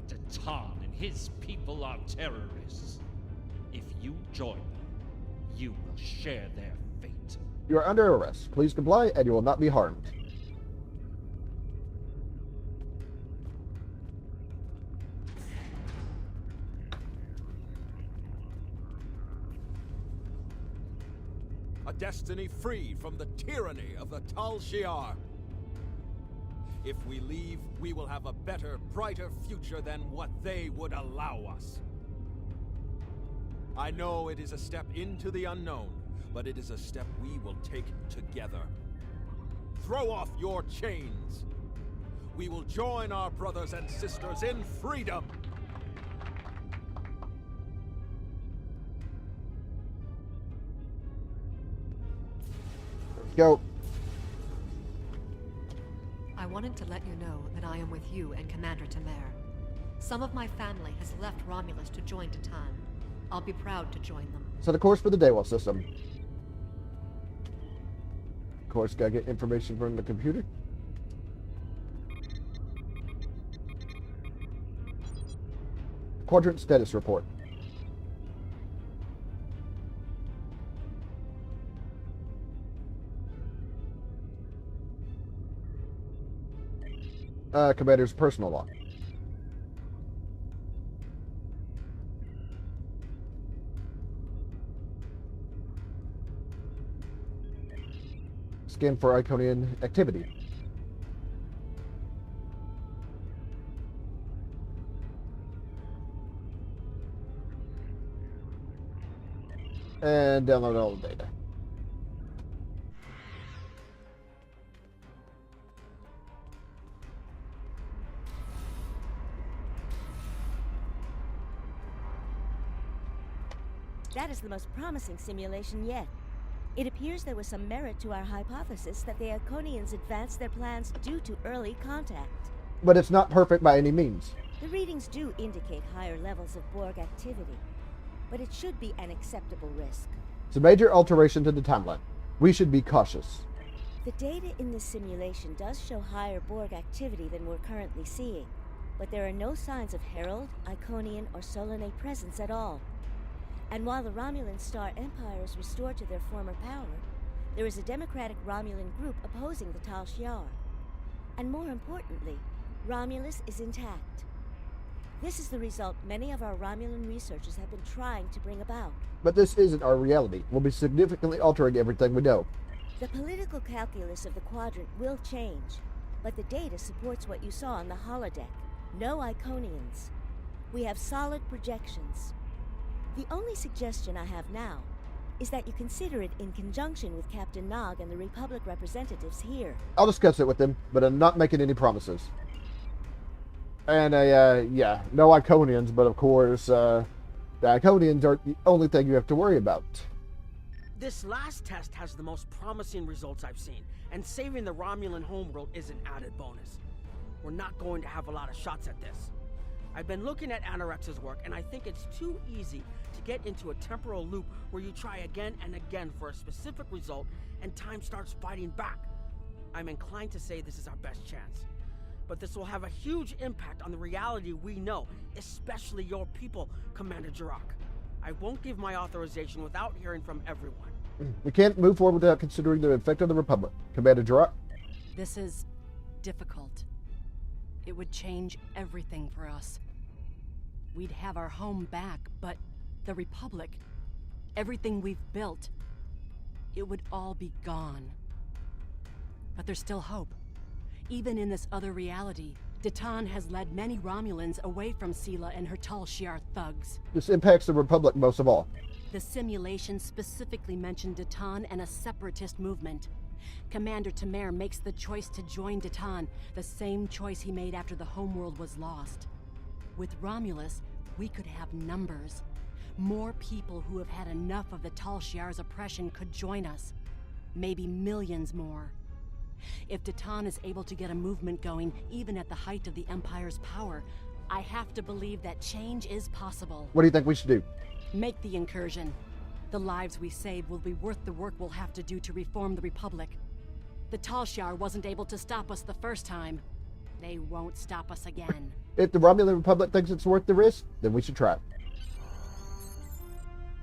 Datan and his people are terrorists. If you join them, you will share their fate. You are under arrest. Please comply, and you will not be harmed. A destiny free from the tyranny of the Tal Shiar. If we leave, we will have a better, brighter future than what they would allow us. I know it is a step into the unknown, but it is a step we will take together. Throw off your chains. We will join our brothers and sisters in freedom. Go. I wanted to let you know that I am with you and Commander Tamer. Some of my family has left Romulus to join Datan. I'll be proud to join them. Set a course for the Daywell system. Of course, gotta get information from the computer. Quadrant status report. Commander's personal log. Scan for Iconian activity. And download all the data. That is the most promising simulation yet. It appears there was some merit to our hypothesis that the Iconians advanced their plans due to early contact. But it's not perfect by any means. The readings do indicate higher levels of Borg activity, but it should be an acceptable risk. It's a major alteration to the timeline. We should be cautious. The data in this simulation does show higher Borg activity than we're currently seeing, but there are no signs of Herald, Iconian, or Solanae presence at all. And while the Romulan Star Empire is restored to their former power, there is a democratic Romulan group opposing the Tal Shiar. And more importantly, Romulus is intact. This is the result many of our Romulan researchers have been trying to bring about. But this isn't our reality. We'll be significantly altering everything we know. The political calculus of the Quadrant will change, but the data supports what you saw on the holodeck. No Iconians. We have solid projections. The only suggestion I have now is that you consider it in conjunction with Captain Nog and the Republic representatives here. I'll discuss it with them, but I'm not making any promises. And, yeah, no Iconians, but of course, the Iconians aren't the only thing you have to worry about. This last test has the most promising results I've seen, and saving the Romulan homeworld is an added bonus. We're not going to have a lot of shots at this. I've been looking at Anorex's work, and I think it's too easy to get into a temporal loop where you try again and again for a specific result, and time starts fighting back. I'm inclined to say this is our best chance. But this will have a huge impact on the reality we know, especially your people, Commander Jirok. I won't give my authorization without hearing from everyone. We can't move forward without considering the effect on the Republic. Commander Jirok? This is difficult. It would change everything for us. We'd have our home back, but the Republic, everything we've built, it would all be gone. But there's still hope. Even in this other reality, Datan has led many Romulans away from Sela and her Tal Shiar thugs. This impacts the Republic most of all. The simulation specifically mentioned Datan and a separatist movement. Commander Tamer makes the choice to join Datan, the same choice he made after the homeworld was lost. With Romulus, we could have numbers. More people who have had enough of the Tal Shiar's oppression could join us. maybe millions more. If Datan is able to get a movement going, even at the height of the Empire's power, I have to believe that change is possible. What do you think we should do? Make the incursion. The lives we save will be worth the work we'll have to do to reform the Republic. The Talshar wasn't able to stop us the first time. They won't stop us again. If the Romulan Republic thinks it's worth the risk, then we should try it.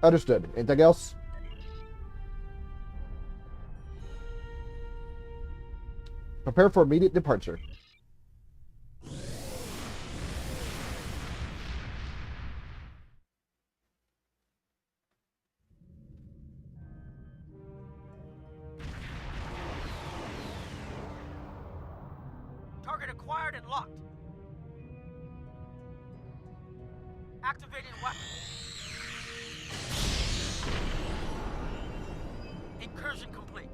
Understood. Anything else? Prepare for immediate departure. Target acquired and locked. Activating weapon. Incursion complete.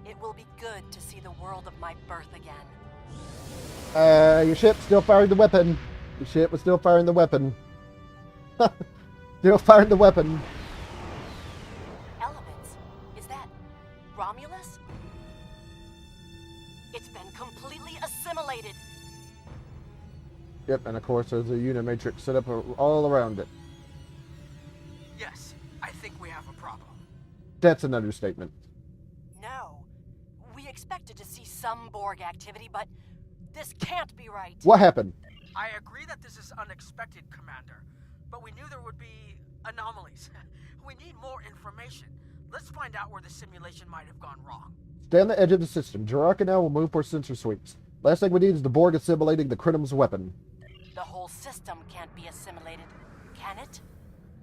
It will be good to see the world of my birth again. Your ship still firing the weapon. Your ship was still firing the weapon. Still firing the weapon. Elements? Is that Romulus? It's been completely assimilated. Yep, and of course there's a Unimatrix set up all around it. Yes, I think we have a problem. That's an understatement. No. We expected to see some Borg activity, but this can't be right. What happened? I agree that this is unexpected, Commander, but we knew there would be anomalies. We need more information. Let's find out where the simulation might have gone wrong. Stay on the edge of the system. Jiraka and I will move for sensor sweeps. Last thing we need is the Borg assimilating the Crinum's weapon. The whole system can't be assimilated, can it?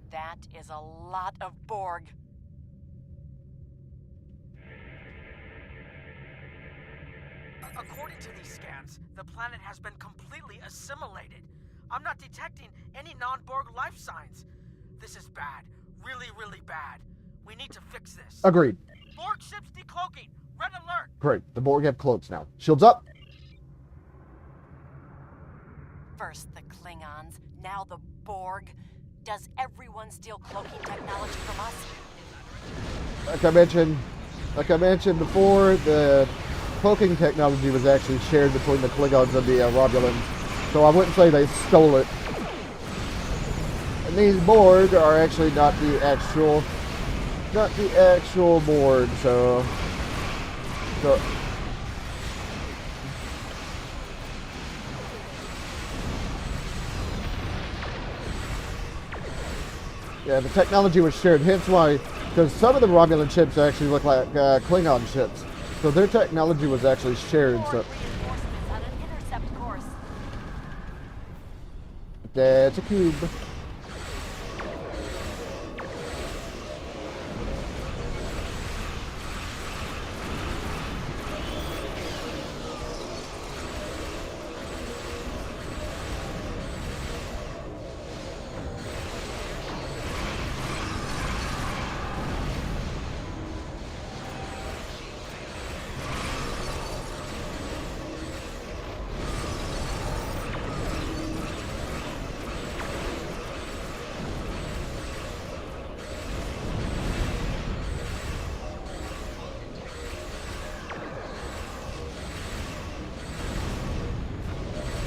That is a lot of Borg. According to these scans, the planet has been completely assimilated. I'm not detecting any non-Borg life signs. This is bad. Really, really bad. We need to fix this. Agreed. Borg ships decloaking. Red alert. Great. The Borg have cloaks now. Shields up. First the Klingons, now the Borg. Does everyone steal cloaking technology from us? Like I mentioned before, the cloaking technology was actually shared between the Klingons and the Romulans, so I wouldn't say they stole it. And these Borg are actually not the actual Borg, so yeah, the technology was shared, hence why, because some of the Romulan ships actually look like Klingon ships, so their technology was actually shared. So that's a cube.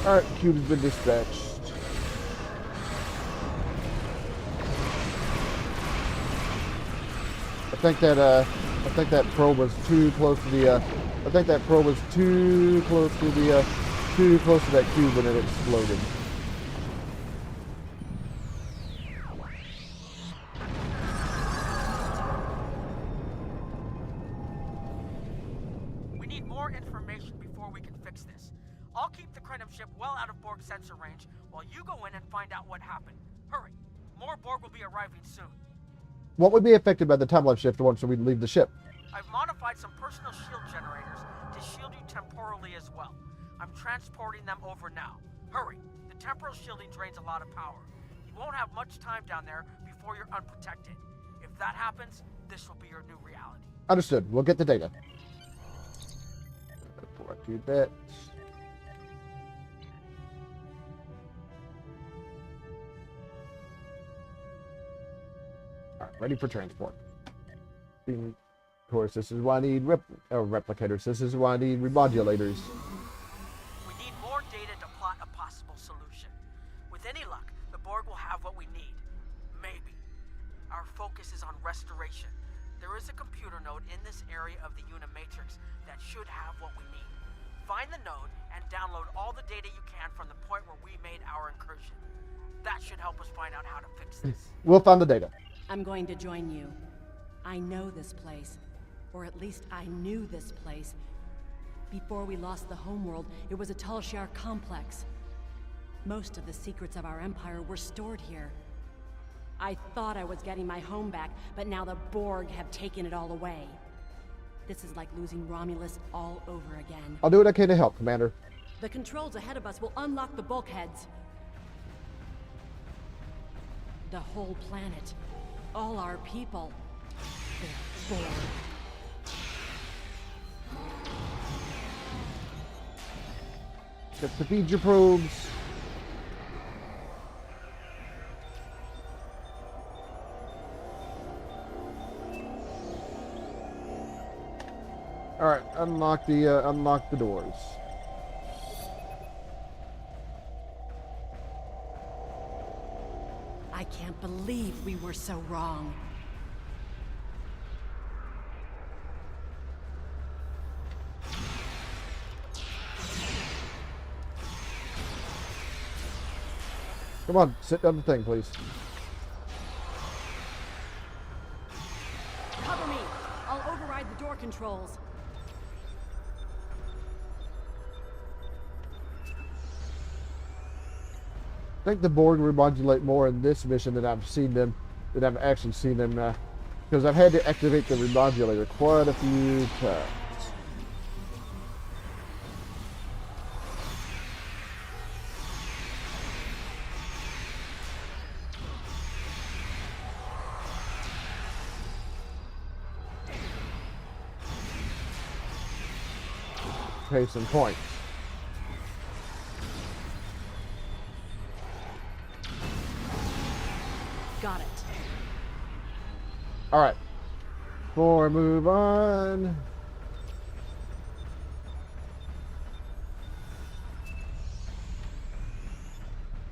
Alright, cube's been dispatched. I think that probe was too close to the I think that probe was too close to that cube when it exploded. We need more information before we can fix this. I'll keep the Krenum ship well out of Borg sensor range while you go in and find out what happened. Hurry. More Borg will be arriving soon. What would be affected by the time life shift once we leave the ship? I've modified some personal shield generators to shield you temporally as well. I'm transporting them over now. Hurry. The temporal shielding drains a lot of power. You won't have much time down there before you're unprotected. If that happens, this will be your new reality. Understood. We'll get the data. Before I do that. Alright, ready for transport. Of course, this is why I need replicators. This is why I need remodulators. We need more data to plot a possible solution. With any luck, the Borg will have what we need. Maybe. Our focus is on restoration. There is a computer node in this area of the Unimatrix that should have what we need. Find the node and download all the data you can from the point where we made our incursion. That should help us find out how to fix this. We'll find the data. I'm going to join you. I know this place. Or at least I knew this place. Before we lost the homeworld, it was a Talshar complex. Most of the secrets of our empire were stored here. I thought I was getting my home back, but now the Borg have taken it all away. This is like losing Romulus all over again. I'll do what I can to help, Commander. The controls ahead of us will unlock the bulkheads. The whole planet. All our people. They're Borg. Get to feed your probes. All right, unlock the doors. I can't believe we were so wrong. Come on, sit down the thing, please. Cover me! I'll override the door controls. I think the Borg remodulate more in this mission than I've actually seen them, because I've had to activate the remodulator quite a few times. Case in point. Got it. All right. Before I move on.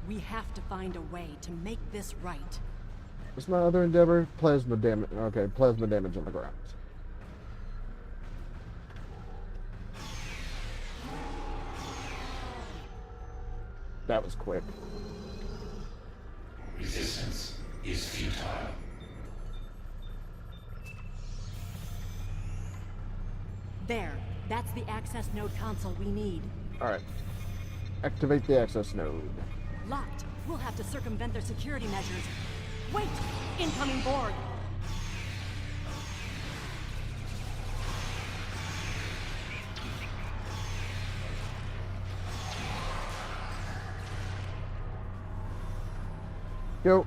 We have to find a way to make this right. What's my other endeavor? Plasma damage. Okay, plasma damage on the ground. That was quick. Resistance is futile. There. That's the access node console we need. Alright. Activate the access node. Locked. We'll have to circumvent their security measures. Wait! Incoming Borg! Go.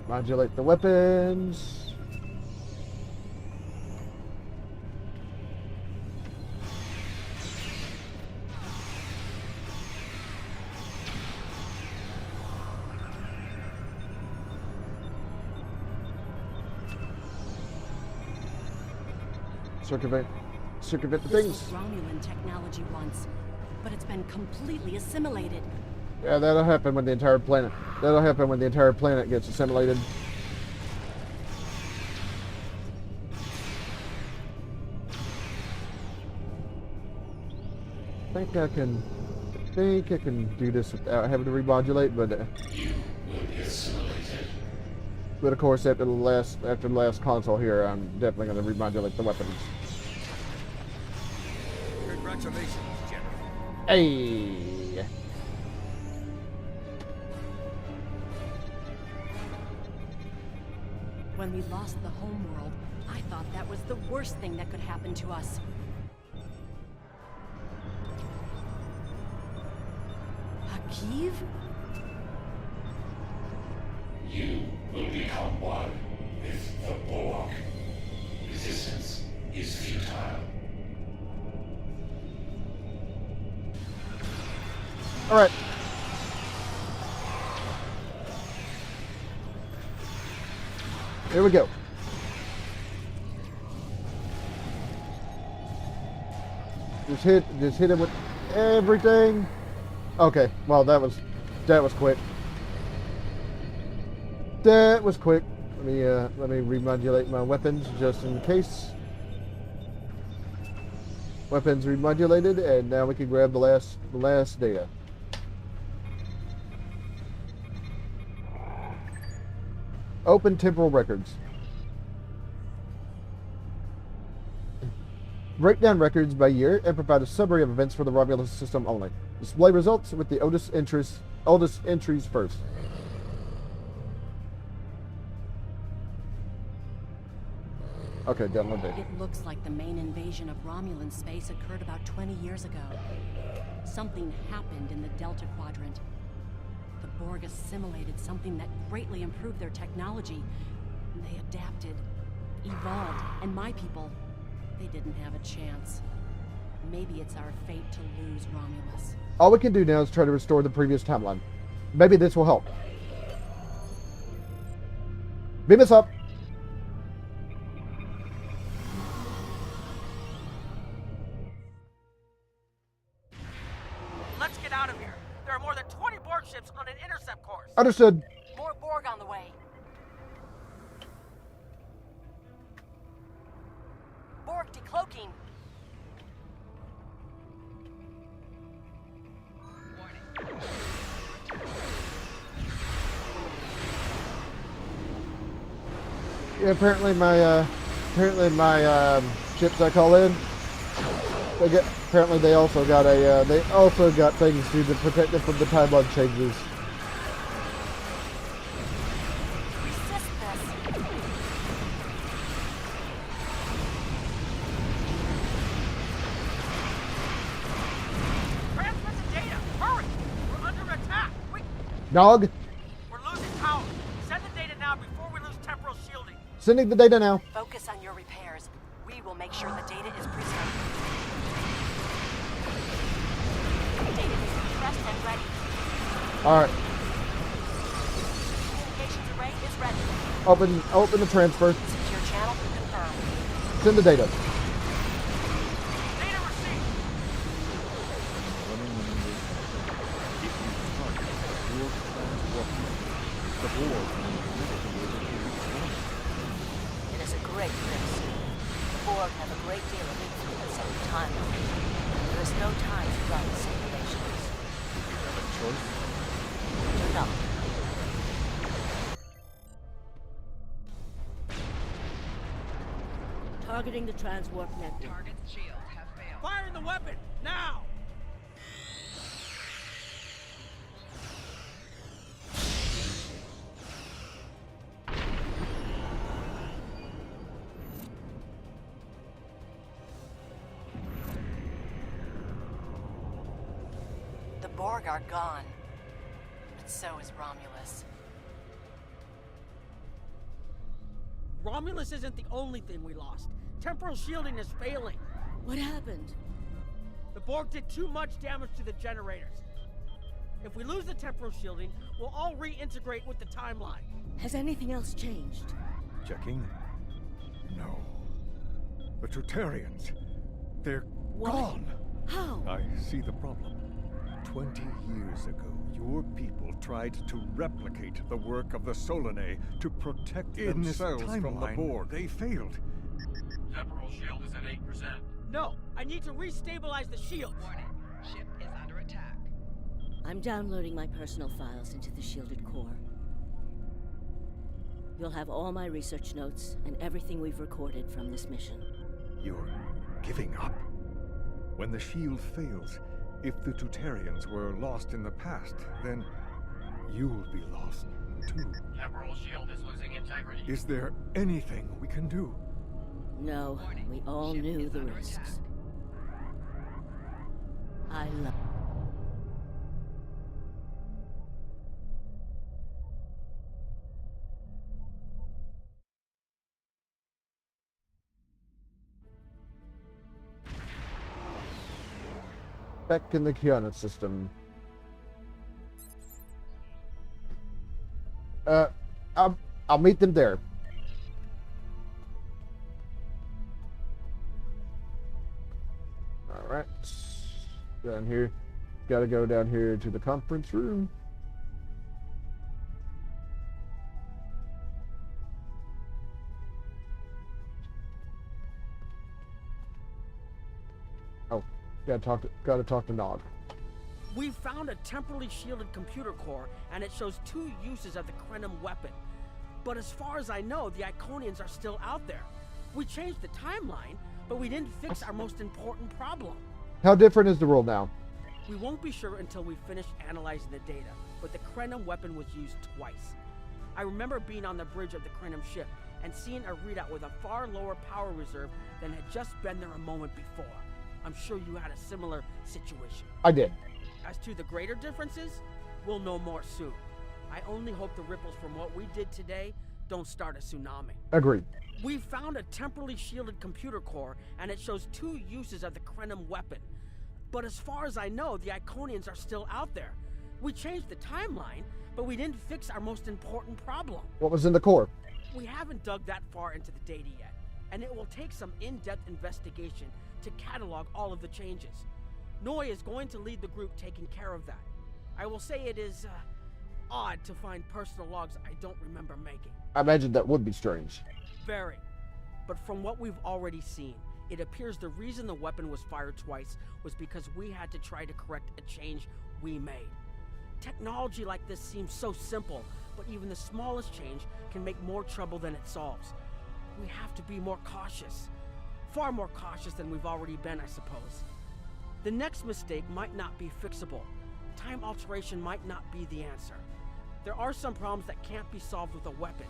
Modulate the weapons. Circumvent the things. This was Romulan technology once, but it's been completely assimilated. Yeah, that'll happen when the entire planet. That'll happen when the entire planet gets assimilated. I think I can do this without having to remodulate, but You will be assimilated. but of course after the last console here, I'm definitely going to remodulate the weapons. Congratulations, General. Hey. When we lost the homeworld, I thought that was the worst thing that could happen to us. Hakiv? You will become one with the Borg. Resistance is futile. All right. Here we go. Just hit him with everything. Okay, well that was quick. That was quick. Let me remodulate my weapons just in case. Weapons remodulated, and now we can grab the last data. Open temporal records. Break down records by year and provide a summary of events for the Romulus system only. Display results with the oldest entries first. Okay, download data. It looks like the main invasion of Romulan space occurred about 20 years ago. Something happened in the Delta Quadrant. The Borg assimilated something that greatly improved their technology. They adapted, evolved, and my people, they didn't have a chance. Maybe it's our fate to lose Romulus. All we can do now is try to restore the previous timeline. Maybe this will help. Beam us up. Let's get out of here. There are more than 20 Borg ships on an intercept course. Understood. More Borg on the way. Borg decloaking. Yeah, apparently my ships I call in, apparently they also got things to protect them from the timeline changes. Transmit the data. Hurry! We're under attack. Nog, We're losing power. Send the data now before we lose temporal shielding. sending the data now. Focus on your repairs. We will make sure the data is preserved. Data is compressed and ready. All right, Communications array is ready. open the transfer. Secure channel confirmed. Send the data. Data received. It is a great risk. The Borg have a great deal of influence on the timeline. There is no time to run simulations. You have a choice? Do not. Targeting the transwarp network. Target's shields have failed. Fire in the weapon now. The Borg are gone. But so is Romulus. Romulus isn't the only thing we lost. Temporal shielding is failing. What happened? The Borg did too much damage to the generators. If we lose the temporal shielding, we'll all reintegrate with the timeline. Has anything else changed? Checking? No. The Tutarians. They're What? gone. How? I see the problem. 20 years ago, your people tried to replicate the work of the Solanae to protect themselves from the Borg. They failed. Temporal shield is at 8%. No, I need to restabilize the shield. Warning. Ship is under attack. I'm downloading my personal files into the shielded core. You'll have all my research notes and everything we've recorded from this mission. You're giving up. When the shield fails, if the Tutarians were lost in the past, then you'll be lost too. Temporal shield is losing integrity. Is there anything we can do? No, we all knew the risks. I love... Back in the Kiana system. I'll meet them there. Down here. Gotta go down here to the conference room. Oh, gotta talk to Nog. We found a temporally shielded computer core, and it shows 2 uses of the Krenim weapon. But as far as I know, the Iconians are still out there. We changed the timeline, but we didn't fix our most important problem. How different is the world now? We won't be sure until we finish analyzing the data, but the Krenim weapon was used twice. I remember being on the bridge of the Krenim ship and seeing a readout with a far lower power reserve than had just been there a moment before. I'm sure you had a similar situation. I did. As to the greater differences, we'll know more soon. I only hope the ripples from what we did today don't start a tsunami. Agreed. We found a temporally shielded computer core, and it shows 2 uses of the Krenim weapon. But as far as I know, the Iconians are still out there. We changed the timeline, but we didn't fix our most important problem. What was in the core? We haven't dug that far into the data yet, and it will take some in-depth investigation to catalog all of the changes. Noi is going to lead the group taking care of that. I will say it is, odd to find personal logs I don't remember making. I imagine that would be strange. Very. But from what we've already seen, it appears the reason the weapon was fired twice was because we had to try to correct a change we made. Technology like this seems so simple, but even the smallest change can make more trouble than it solves. We have to be more cautious. Far more cautious than we've already been, I suppose. The next mistake might not be fixable. Time alteration might not be the answer. There are some problems that can't be solved with a weapon.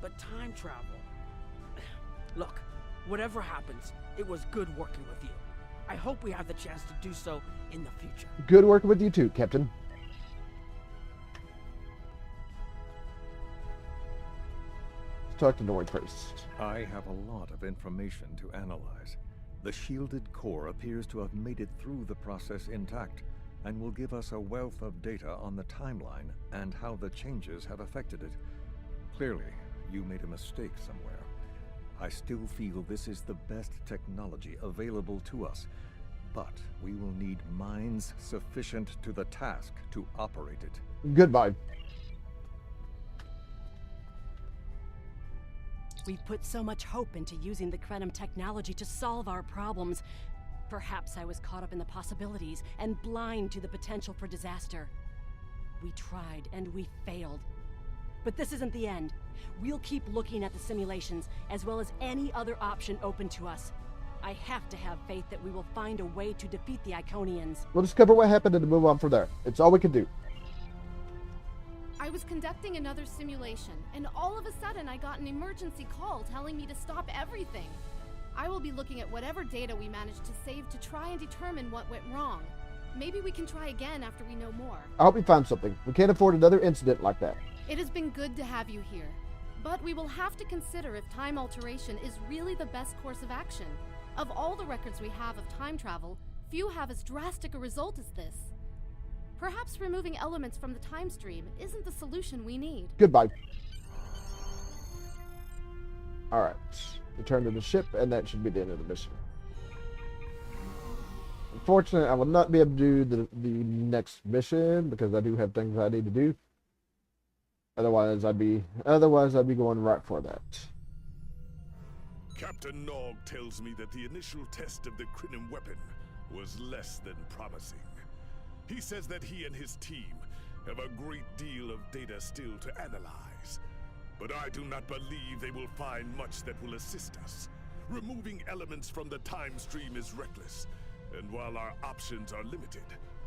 But time travel... Look, whatever happens, it was good working with you. I hope we have the chance to do so in the future. Good working with you too, Captain. Let's talk to Noi first. I have a lot of information to analyze. The shielded core appears to have made it through the process intact, and will give us a wealth of data on the timeline and how the changes have affected it. Clearly, you made a mistake somewhere. I still feel this is the best technology available to us, but we will need minds sufficient to the task to operate it. Goodbye. We've put so much hope into using the Krenim technology to solve our problems. Perhaps I was caught up in the possibilities and blind to the potential for disaster. We tried and we failed. But this isn't the end. We'll keep looking at the simulations, as well as any other option open to us. I have to have faith that we will find a way to defeat the Iconians. We'll discover what happened and move on from there. It's all we can do. I was conducting another simulation, and all of a sudden I got an emergency call telling me to stop everything. I will be looking at whatever data we managed to save to try and determine what went wrong. Maybe we can try again after we know more. I hope we found something. We can't afford another incident like that. It has been good to have you here, but we will have to consider if time alteration is really the best course of action. Of all the records we have of time travel, few have as drastic a result as this. Perhaps removing elements from the time stream isn't the solution we need. Goodbye. Alright. Return to the ship, and that should be the end of the mission. Unfortunately, I will not be able to do the next mission because I do have things I need to do. Otherwise, I'd be going right for that. Captain Nog tells me that the initial test of the Krenim weapon was less than promising. He says that he and his team have a great deal of data still to analyze. But I do not believe they will find much that will assist us. Removing elements from the time stream is reckless, and while our options are limited,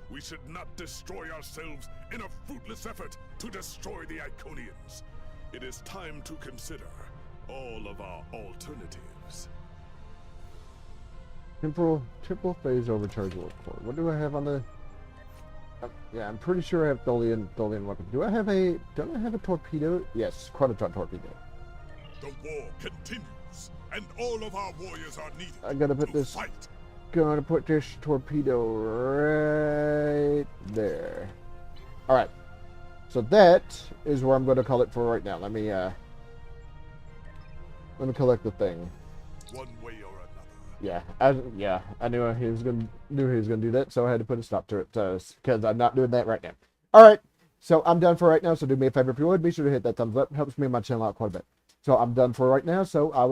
we should not destroy ourselves in a fruitless effort to destroy the Iconians. It is time to consider all of our alternatives. Temporal phase overchargeable core. What do I have on the... yeah, I'm pretty sure I have Tholian weapon. Don't I have a torpedo? Yes, Chronoton torpedo. The war continues, and all of our warriors are needed. I gotta put this... fight. Gonna put this torpedo right there. Alright. So that is where I'm gonna call it for right now. Let me collect the thing. One way or another, Yeah, I knew he was gonna do that, so I had to put a stop to it because I'm not doing that right now. All right, so I'm done for right now. So do me a favor if you would, be sure to hit that thumbs up. It helps me and my channel out quite a bit. So I'm done for right now. So I will